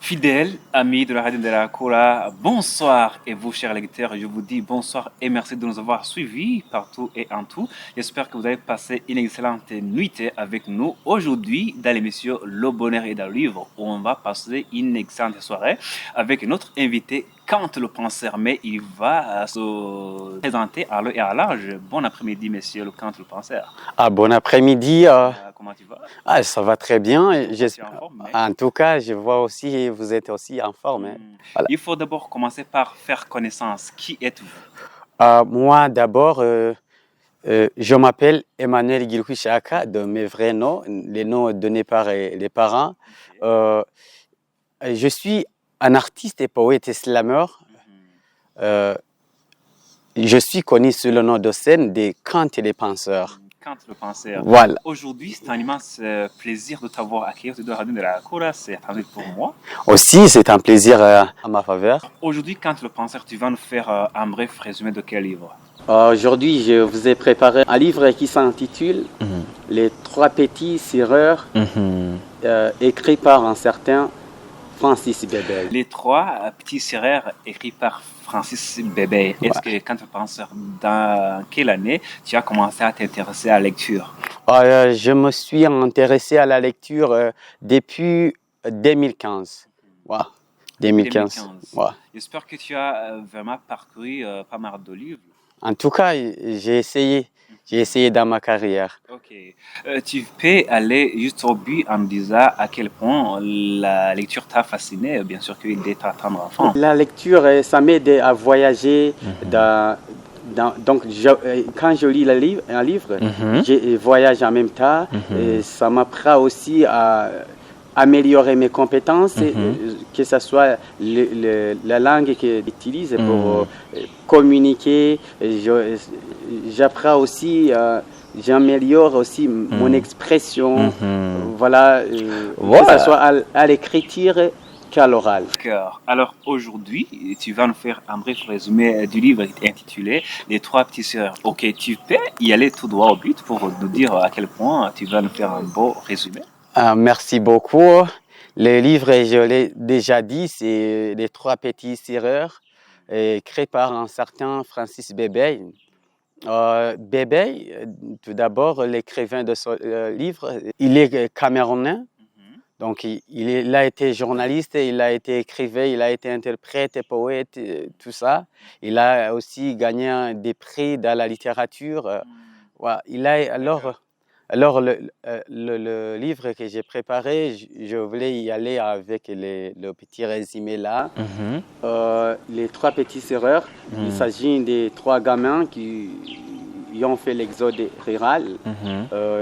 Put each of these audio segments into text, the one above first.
Fidèles amis de la radio de la Cola, bonsoir et vous chers lecteurs, je vous dis bonsoir et merci de nous avoir suivis partout et en tout. J'espère que vous avez passé une excellente nuit avec nous aujourd'hui dans l'émission Le Bonheur est dans le livre où on va passer une excellente soirée avec notre invité Kant le penseur, mais il va se présenter à l'eau et à large. Bon après-midi, monsieur le Kant le penseur. Bon après-midi. Comment tu vas? Ça va très bien. Tu es en forme, En tout cas, je vois aussi, vous êtes aussi en forme. Voilà. Il faut d'abord commencer par faire connaissance. Qui êtes-vous? Moi, d'abord, je m'appelle Emmanuel Gilhui Chaka, de mes vrais noms, les noms donnés par les parents. Je suis un artiste et poète et slammer. Je suis connu sous le nom de scène des Kant et les penseurs. Kant le penseur. Voilà. Aujourd'hui, c'est un immense plaisir de t'avoir accueilli au Radio de la Cola. C'est un plaisir pour moi. Aussi, c'est un plaisir à ma faveur. Aujourd'hui, Kant le penseur, tu vas nous faire un bref résumé de quel livre? Aujourd'hui, je vous ai préparé un livre qui s'intitule Les trois petits sireurs, écrit par un certain Francis Bébé. Les trois petits sireurs écrits par Francis Bébé. Est-ce que quand tu penses dans quelle année tu as commencé à t'intéresser à la lecture? Je me suis intéressé à la lecture depuis 2015. 2015. J'espère que tu as vraiment parcouru pas mal de livres. En tout cas, j'ai essayé dans ma carrière. Ok. Tu peux aller juste au but en me disant à quel point la lecture t'a fasciné, bien sûr que dès ta tendre enfant. La lecture, ça m'aide à voyager. Donc, quand je lis un livre, je voyage en même temps. Et ça m'apprend aussi à améliorer mes compétences, que ce soit la langue que j'utilise pour communiquer. J'apprends aussi, j'améliore aussi mon expression, que ce soit à l'écriture qu'à l'oral. Alors aujourd'hui, tu vas nous faire un bref résumé du livre intitulé Les trois petits sœurs. Ok, tu peux y aller tout droit au but pour nous dire à quel point tu vas nous faire un beau résumé. Merci beaucoup. Le livre, je l'ai déjà dit, c'est Les trois petits sireurs, créé par un certain Francis Bébé. Bébé, tout d'abord, l'écrivain de ce livre, il est camerounais. Donc, il a été journaliste, il a été écrivain, il a été interprète, poète, tout ça. Il a aussi gagné des prix dans la littérature. Alors, le livre que j'ai préparé, je voulais y aller avec le petit résumé là. Les trois petits sœurs, il s'agit des trois gamins qui ont fait l'exode rural,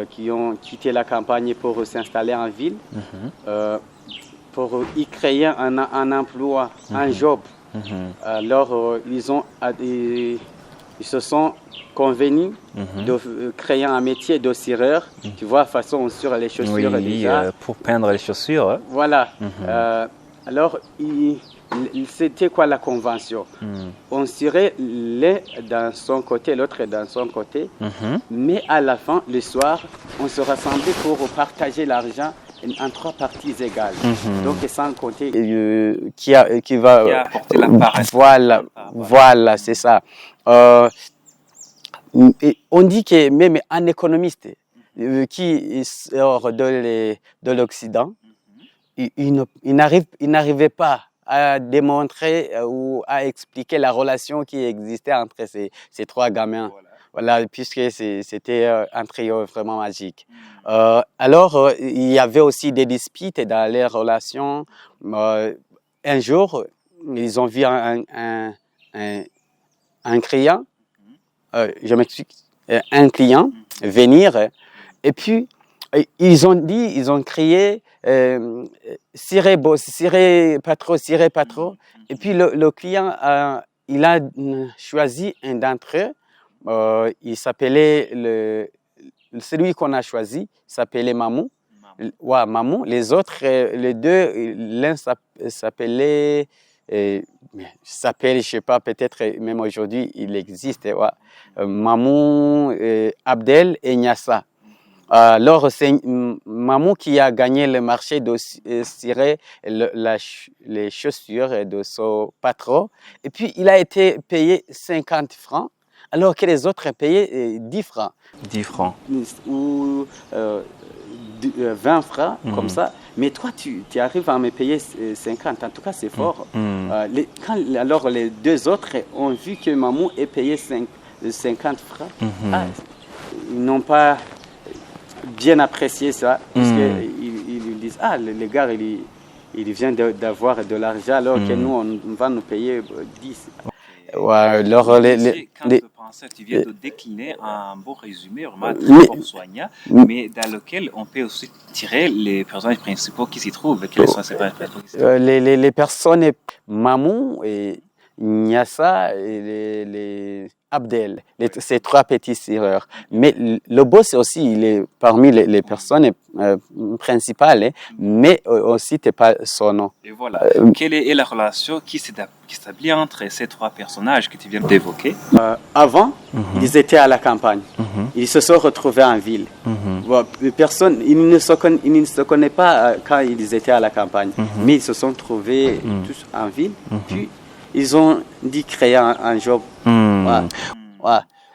qui ont quitté la campagne pour s'installer en ville, pour y créer un emploi, un job. Alors, ils se sont convenus de créer un métier de cireur, tu vois, façon sur les chaussures déjà. Pour peindre les chaussures. Voilà. Alors, c'était quoi la convention? On cirait l'un dans son côté, l'autre dans son côté, mais à la fin, le soir, on se rassemblait pour partager l'argent en trois parties égales. Donc, sans compter qui va apporter la part. Voilà, c'est ça. On dit que même un économiste qui sort de l'Occident, il n'arrivait pas à démontrer ou à expliquer la relation qui existait entre ces trois gamins. Voilà, puisque c'était un trio vraiment magique. Alors, il y avait aussi des disputes dans les relations. Un jour, ils ont vu un client, un client venir, et puis ils ont crié cirez pas trop. Et puis le client, il a choisi un d'entre eux. Il s'appelait celui qu'on a choisi s'appelait Mamou. Mamou. Les autres, les deux, l'un s'appelait je sais pas, peut-être même aujourd'hui il existe. Mamou, Abdel et Nyassa. Alors, c'est maman qui a gagné le marché de cirer les chaussures de son patron. Et puis, il a été payé 50 francs, alors que les autres payaient 10 francs. 10 francs. Ou 20 francs, comme ça. Mais toi, tu arrives à me payer 50. En tout cas, c'est fort. Alors, les deux autres ont vu que maman est payé 50 francs. Ils n'ont pas bien apprécié ça, puisqu'ils disent, le gars, il vient d'avoir de l'argent, alors que nous, on va nous payer 10. Ouais, alors tu viens de décliner un beau résumé, vraiment très fort soignant, mais dans lequel on peut aussi tirer les personnages principaux qui s'y trouvent. Quels sont ces personnages principaux? Les personnes, Mamou et Nyassa et les Abdel, ces trois petits sireurs. Mais le boss aussi, il est parmi les personnes principales, mais aussi t'es pas son nom. Et voilà. Quelle est la relation qui s'établit entre ces trois personnages que tu viens d'évoquer? Avant, ils étaient à la campagne. Ils se sont retrouvés en ville. Ils ne se connaissent pas quand ils étaient à la campagne, mais ils se sont trouvés tous en ville. Puis, ils ont dit créer un job.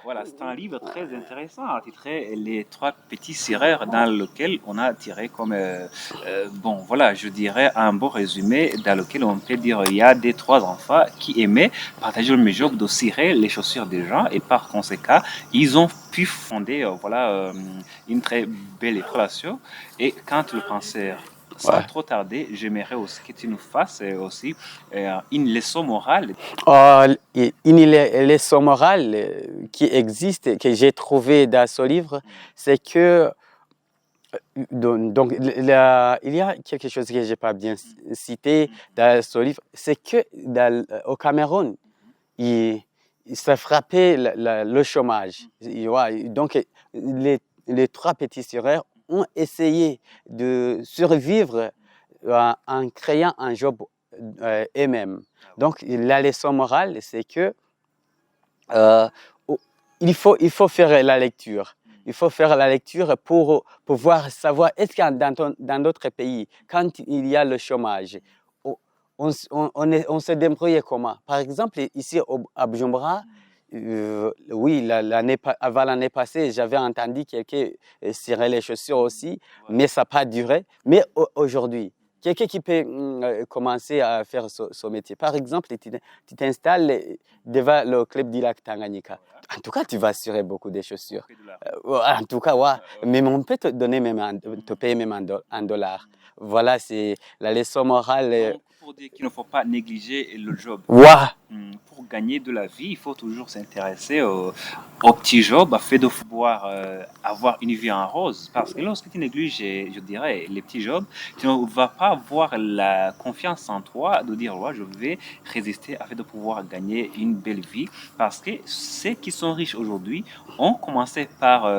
Voilà, c'est un livre très intéressant, titré Les trois petits sireurs, dans lequel on a tiré comme, je dirais un beau résumé, dans lequel on peut dire il y a des trois enfants qui aimaient partager le même job de cirer les chaussures des gens, et par conséquent, ils ont pu fonder une très belle relation. Et quand le penseur, sans trop tarder, j'aimerais aussi que tu nous fasses aussi une leçon morale. Une leçon morale qui existe, que j'ai trouvée dans ce livre, c'est que il y a quelque chose que je n'ai pas bien cité dans ce livre, c'est que au Cameroun, il s'est frappé le chômage. Donc, les trois petits sireurs ont essayé de survivre en créant un job eux-mêmes. Donc, la leçon morale, c'est que il faut faire la lecture. Il faut faire la lecture pour pouvoir savoir, est-ce que dans d'autres pays, quand il y a le chômage, on se débrouille comment? Par exemple, ici à Bujumbura, oui, avant l'année passée, j'avais entendu quelqu'un cirer les chaussures aussi, mais ça n'a pas duré. Mais aujourd'hui, quelqu'un qui peut commencer à faire ce métier. Par exemple, tu t'installes devant le club du lac Tanganyika. En tout cas, tu vas cirer beaucoup de chaussures. En tout cas, ouais. Mais on peut te payer même en dollars. Voilà, c'est la leçon morale. Pour dire qu'il ne faut pas négliger le job. Pour gagner de la vie, il faut toujours s'intéresser au petit job afin de pouvoir avoir une vie en rose. Parce que lorsque tu négliges, je dirais, les petits jobs, tu ne vas pas avoir la confiance en toi de dire, je vais résister afin de pouvoir gagner une belle vie. Parce que ceux qui sont riches aujourd'hui ont commencé par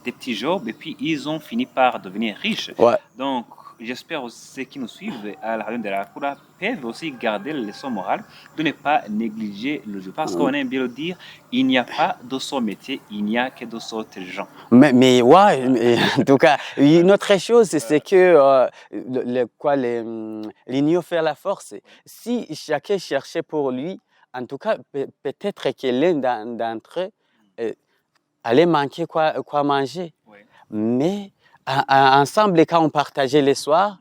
des petits jobs et puis ils ont fini par devenir riches. Donc, j'espère aussi ceux qui nous suivent à la radio de la Kura peuvent aussi garder la leçon morale de ne pas négliger le jeu. Parce qu'on aime bien le dire, il n'y a pas de son métier, il n'y a que de son gens. Mais en tout cas, une autre chose, c'est que l'union fait la force. Si chacun cherchait pour lui, en tout cas, peut-être que l'un d'entre eux allait manquer quoi manger. Mais ensemble, quand on partageait les soirs,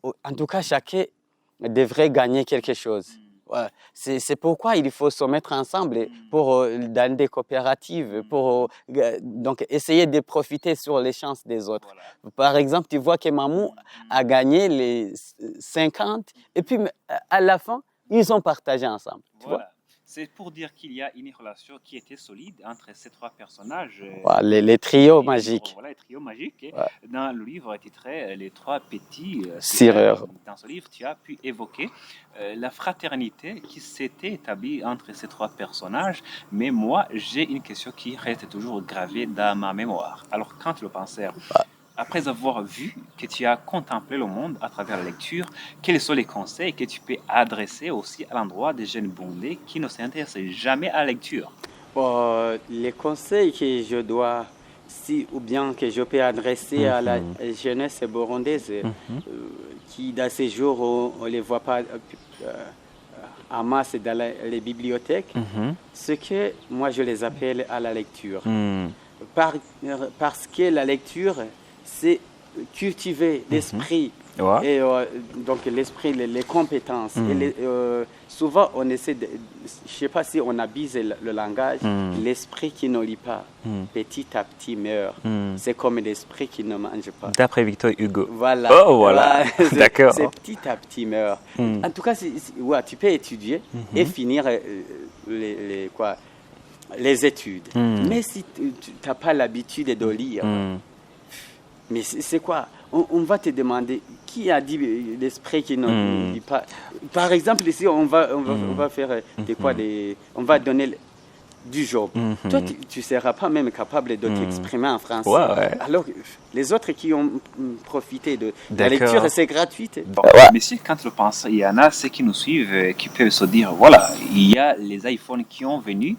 en tout cas, chacun devrait gagner quelque chose. C'est pourquoi il faut se mettre ensemble dans des coopératives pour donc essayer de profiter sur les chances des autres. Par exemple, tu vois que Mamou a gagné les 50 et puis à la fin, ils ont partagé ensemble. Tu vois? C'est pour dire qu'il y a une relation qui était solide entre ces trois personnages. Les trios magiques. Voilà, les trios magiques. Dans le livre titré Les trois petits sireurs. Dans ce livre, tu as pu évoquer la fraternité qui s'était établie entre ces trois personnages. Mais moi, j'ai une question qui reste toujours gravée dans ma mémoire. Alors, quand le penseur... Après avoir vu que tu as contemplé le monde à travers la lecture, quels sont les conseils que tu peux adresser aussi à l'endroit des jeunes bondés qui ne s'intéressent jamais à la lecture? Les conseils que je dois si, ou bien que je peux adresser à la jeunesse burundaise qui, dans ces jours, on ne les voit pas en masse dans les bibliothèques, ce que moi je les appelle à la lecture. Parce que la lecture, c'est cultiver l'esprit. Ouais. Et donc l'esprit, les compétences. Et souvent, on essaie de... Je ne sais pas si on abuse le langage. L'esprit qui ne lit pas, petit à petit meurt. C'est comme l'esprit qui ne mange pas. D'après Victor Hugo. Voilà. Oh, voilà. D'accord. C'est petit à petit meurt. En tout cas, ouais, tu peux étudier et finir les études. Mais si tu n'as pas l'habitude de lire, mais c'est quoi? On va te demander qui a dit l'esprit qui ne lit pas. Par exemple, ici, on va faire on va donner du Job. Toi, tu ne seras pas même capable de t'exprimer en français. Ouais. Alors, les autres qui ont profité de la lecture, c'est gratuit. Bon, messieurs, quand le pense, il y en a ceux qui nous suivent qui peuvent se dire, voilà, il y a les iPhones qui ont venu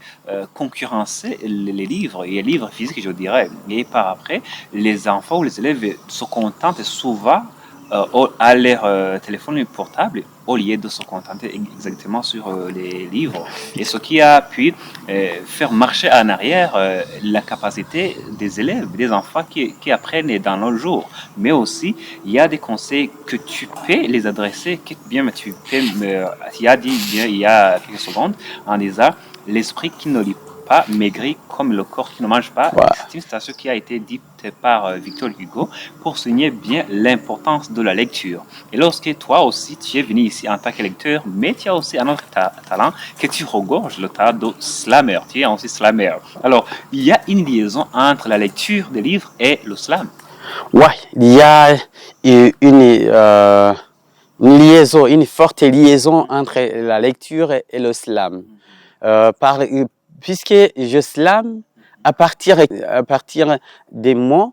concurrencer les livres, et les livres physiques, je dirais. Et par après, les enfants ou les élèves se contentent souvent à leur téléphone portable au lieu de se contenter exactement sur les livres. Et ce qui a pu faire marcher en arrière la capacité des élèves, des enfants qui apprennent dans leur jour. Mais aussi, il y a des conseils que tu peux les adresser, tu as dit bien il y a quelques secondes en disant l'esprit qui ne lit pas maigrit comme le corps qui ne mange pas. Ouais. C'est une citation qui a été dite par Victor Hugo pour souligner bien l'importance de la lecture. Et lorsque toi aussi tu es venu ici en tant que lecteur, mais tu as aussi un autre talent que tu regorges, le talent de slammer. Tu es aussi slammer. Alors, il y a une liaison entre la lecture des livres et le slam. Ouais, il y a une forte liaison entre la lecture et le slam. Puisque je slam à partir des mots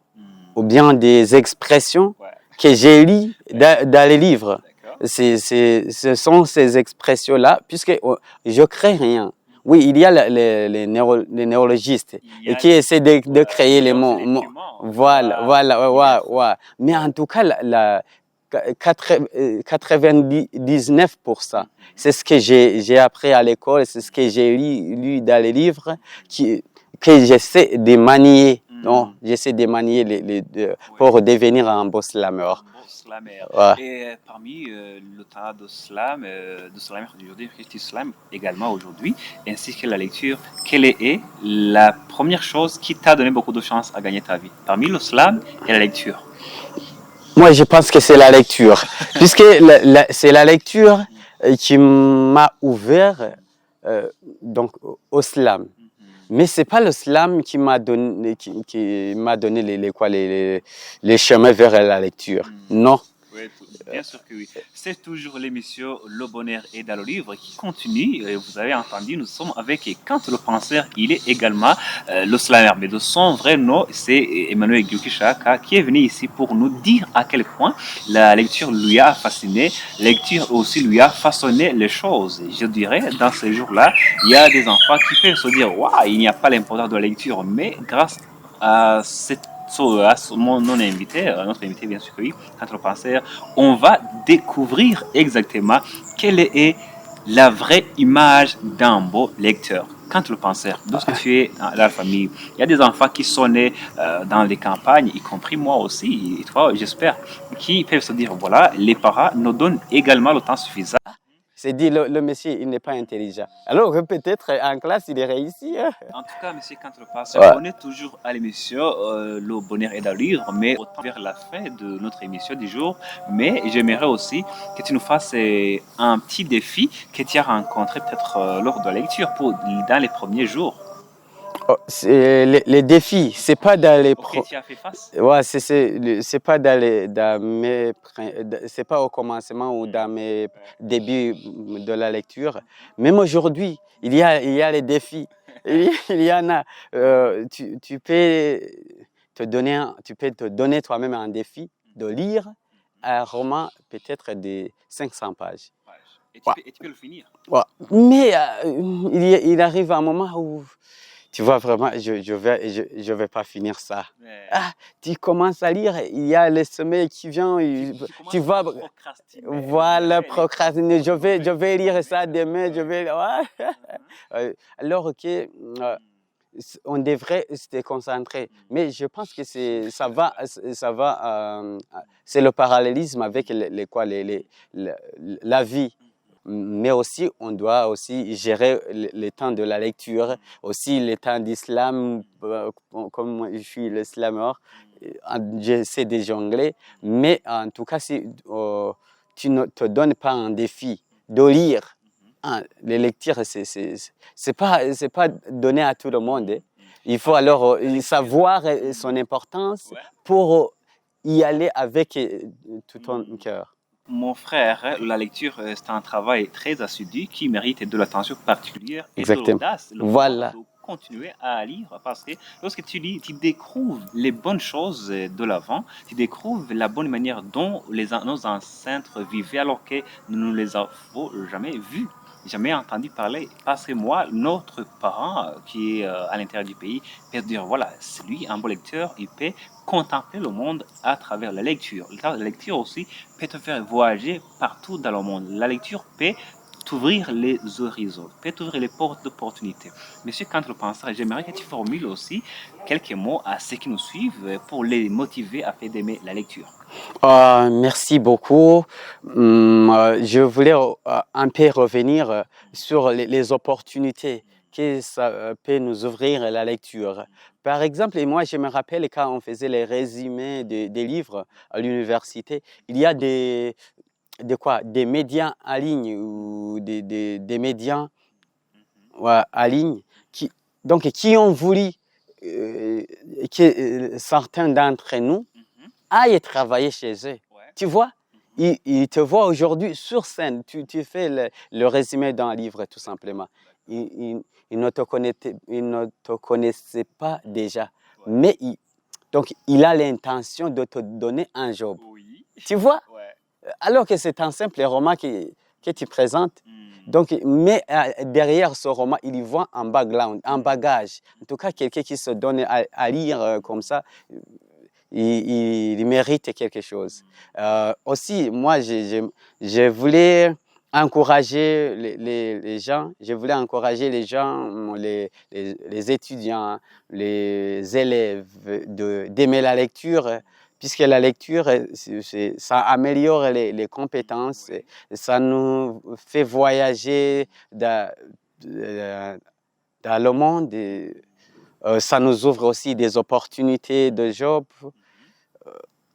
ou bien des expressions que j'ai lues dans les livres. Ce sont ces expressions-là, puisque je crée rien. Oui, il y a les néologistes qui essaient de créer les mots. Voilà. Mais en tout cas, 99%, c'est ce que j'ai appris à l'école, c'est ce que j'ai lu dans les livres, que j'essaie de manier. Non, j'essaie de manier pour devenir un beau slammer. Ouais. Et parmi le talent de slam, aujourd'hui, tu slam également aujourd'hui, ainsi que la lecture, quelle est la première chose qui t'a donné beaucoup de chance à gagner ta vie? Parmi le slam et la lecture. Moi, je pense que c'est la lecture, puisque c'est la lecture qui m'a ouvert donc au slam. Mais c'est pas le slam qui m'a donné les chemins vers la lecture. Non. Oui, bien sûr que oui. C'est toujours l'émission Le Bonheur est dans le livre qui continue. Vous avez entendu, nous sommes avec Quand le penseur, il est également le slammer. Mais de son vrai nom, c'est Emmanuel Gyukishaka qui est venu ici pour nous dire à quel point la lecture lui a fasciné. La lecture aussi lui a façonné les choses. Je dirais, dans ces jours-là, il y a des enfants qui peuvent se dire, waouh, il n'y a pas l'importance de la lecture. Mais grâce à notre invité, bien sûr que oui, quand le penseur, on va découvrir exactement quelle est la vraie image d'un beau lecteur. Quand le penseur, lorsque tu es dans la famille, il y a des enfants qui sont nés dans les campagnes, y compris moi aussi, et toi, j'espère, qui peuvent se dire, voilà, les parents nous donnent également le temps suffisant. C'est dit, le monsieur, il n'est pas intelligent. Alors peut-être en classe, il est réussi. Hein? En tout cas, monsieur Cantre Passeur, on est toujours à l'émission Le Bonheur est dans le livre, mais vers la fin de notre émission du jour. Mais j'aimerais aussi que tu nous fasses un petit défi que tu as rencontré peut-être lors de la lecture dans les premiers jours. Les défis, c'est pas dans les tu as fait face. Ouais, c'est pas c'est pas au commencement ou dans mes débuts de la lecture. Même aujourd'hui, il y a les défis. Il y en a. Tu peux te donner toi-même un défi de lire un roman peut-être de 500 pages. Et tu peux le finir. Ouais. Mais il arrive un moment où tu vois vraiment, je vais pas finir ça. Ah, tu commences à lire, il y a le sommeil qui vient, tu vas, voilà, procrastiner. Je vais lire ça demain, je vais, ouais. Alors que on devrait se concentrer, mais je pense que c'est le parallélisme avec la vie. Mais aussi, on doit aussi gérer le temps de la lecture, aussi le temps d'islam, comme je suis l'islameur, j'essaie de jongler, mais en tout cas, si tu ne te donnes pas un défi de lire, les lectures, c'est pas donné à tout le monde. Il faut alors savoir son importance pour y aller avec tout ton cœur. Mon frère, la lecture, c'est un travail très assidu qui mérite de l'attention particulière et de Exactement. l'audace. Voilà. De continuer à lire parce que lorsque tu lis, tu découvres les bonnes choses de l'avant, tu découvres la bonne manière dont nos ancêtres vivaient alors que nous ne les avons jamais vus, jamais entendu parler. Parce que moi, notre parent qui est à l'intérieur du pays peut dire, voilà, c'est lui un bon lecteur, il peut contempler le monde à travers la lecture. La lecture aussi peut te faire voyager partout dans le monde. La lecture peut t'ouvrir les horizons, peut t'ouvrir les portes d'opportunités. Monsieur Kant le penseur, j'aimerais que tu formules aussi quelques mots à ceux qui nous suivent pour les motiver à faire d'aimer la lecture. Merci beaucoup. Je voulais un peu revenir sur les opportunités que ça peut nous ouvrir la lecture. Par exemple, moi, je me rappelle quand on faisait les résumés des livres à l'université, il y a des médias en ligne ou des médias en ligne qui ont voulu que certains d'entre nous aillent travailler chez eux. Tu vois, ils te voient aujourd'hui sur scène. Tu fais le résumé d'un livre, tout simplement. Ils ne te connaissaient pas déjà. Mais donc, il a l'intention de te donner un job. Oui. Tu vois? Alors que c'est un simple roman que tu présentes. Donc, mais derrière ce roman, il y voit un background, un bagage. En tout cas, quelqu'un qui se donne à lire comme ça, il mérite quelque chose. Aussi, moi, je voulais encourager les gens, les étudiants, les élèves d'aimer la lecture, puisque la lecture, ça améliore les compétences, ça nous fait voyager dans le monde, ça nous ouvre aussi des opportunités de job.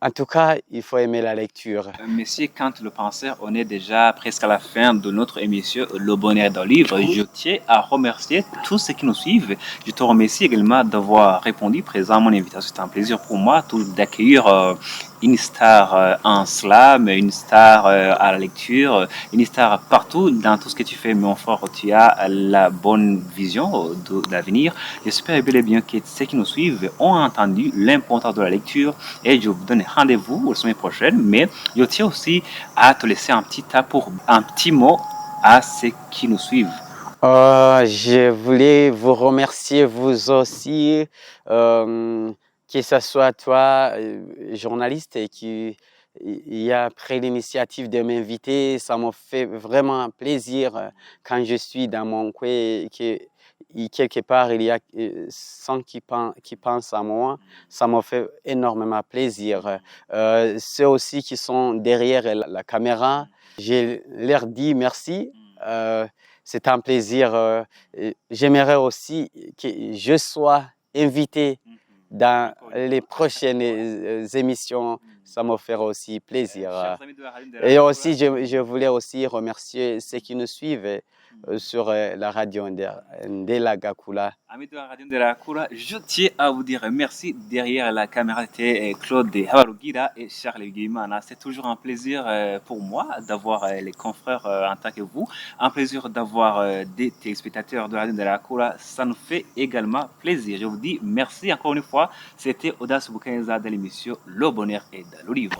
En tout cas, il faut aimer la lecture. Monsieur Kant le penseur, on est déjà presque à la fin de notre émission Le bonheur d'un livre. Je tiens à remercier tous ceux qui nous suivent. Je te remercie également d'avoir répondu présent à mon invitation. C'est un plaisir pour moi d'accueillir une star en slam, une star à la lecture, une star partout dans tout ce que tu fais. Mon frère, tu as la bonne vision de l'avenir. J'espère bel et bien que ceux qui nous suivent ont entendu l'importance de la lecture et je vous donne rendez-vous la semaine prochaine. Mais je tiens aussi à te laisser un petit mot à ceux qui nous suivent. Je voulais vous remercier vous aussi. Que ce soit toi, journaliste, qui a pris l'initiative de m'inviter, ça me fait vraiment plaisir quand je suis dans mon coin et quelque part il y a 100 qui pensent à moi, ça me fait énormément plaisir. Ceux aussi qui sont derrière la caméra, je leur dis merci. C'est un plaisir. J'aimerais aussi que je sois invité dans les prochaines émissions. Ça me fera aussi plaisir. Et aussi, je voulais aussi remercier ceux qui nous suivent sur la radio Ndela Gakula. Amis de la radio de la Coura, je tiens à vous dire merci. Derrière la caméra, c'était Claude Habarugira et Charles Guimana. C'est toujours un plaisir pour moi d'avoir les confrères en tant que vous. Un plaisir d'avoir des téléspectateurs de la radio de la Coura. Ça nous fait également plaisir. Je vous dis merci encore une fois. C'était Audace Boukenza de l'émission Le Bonheur et de l'Olive.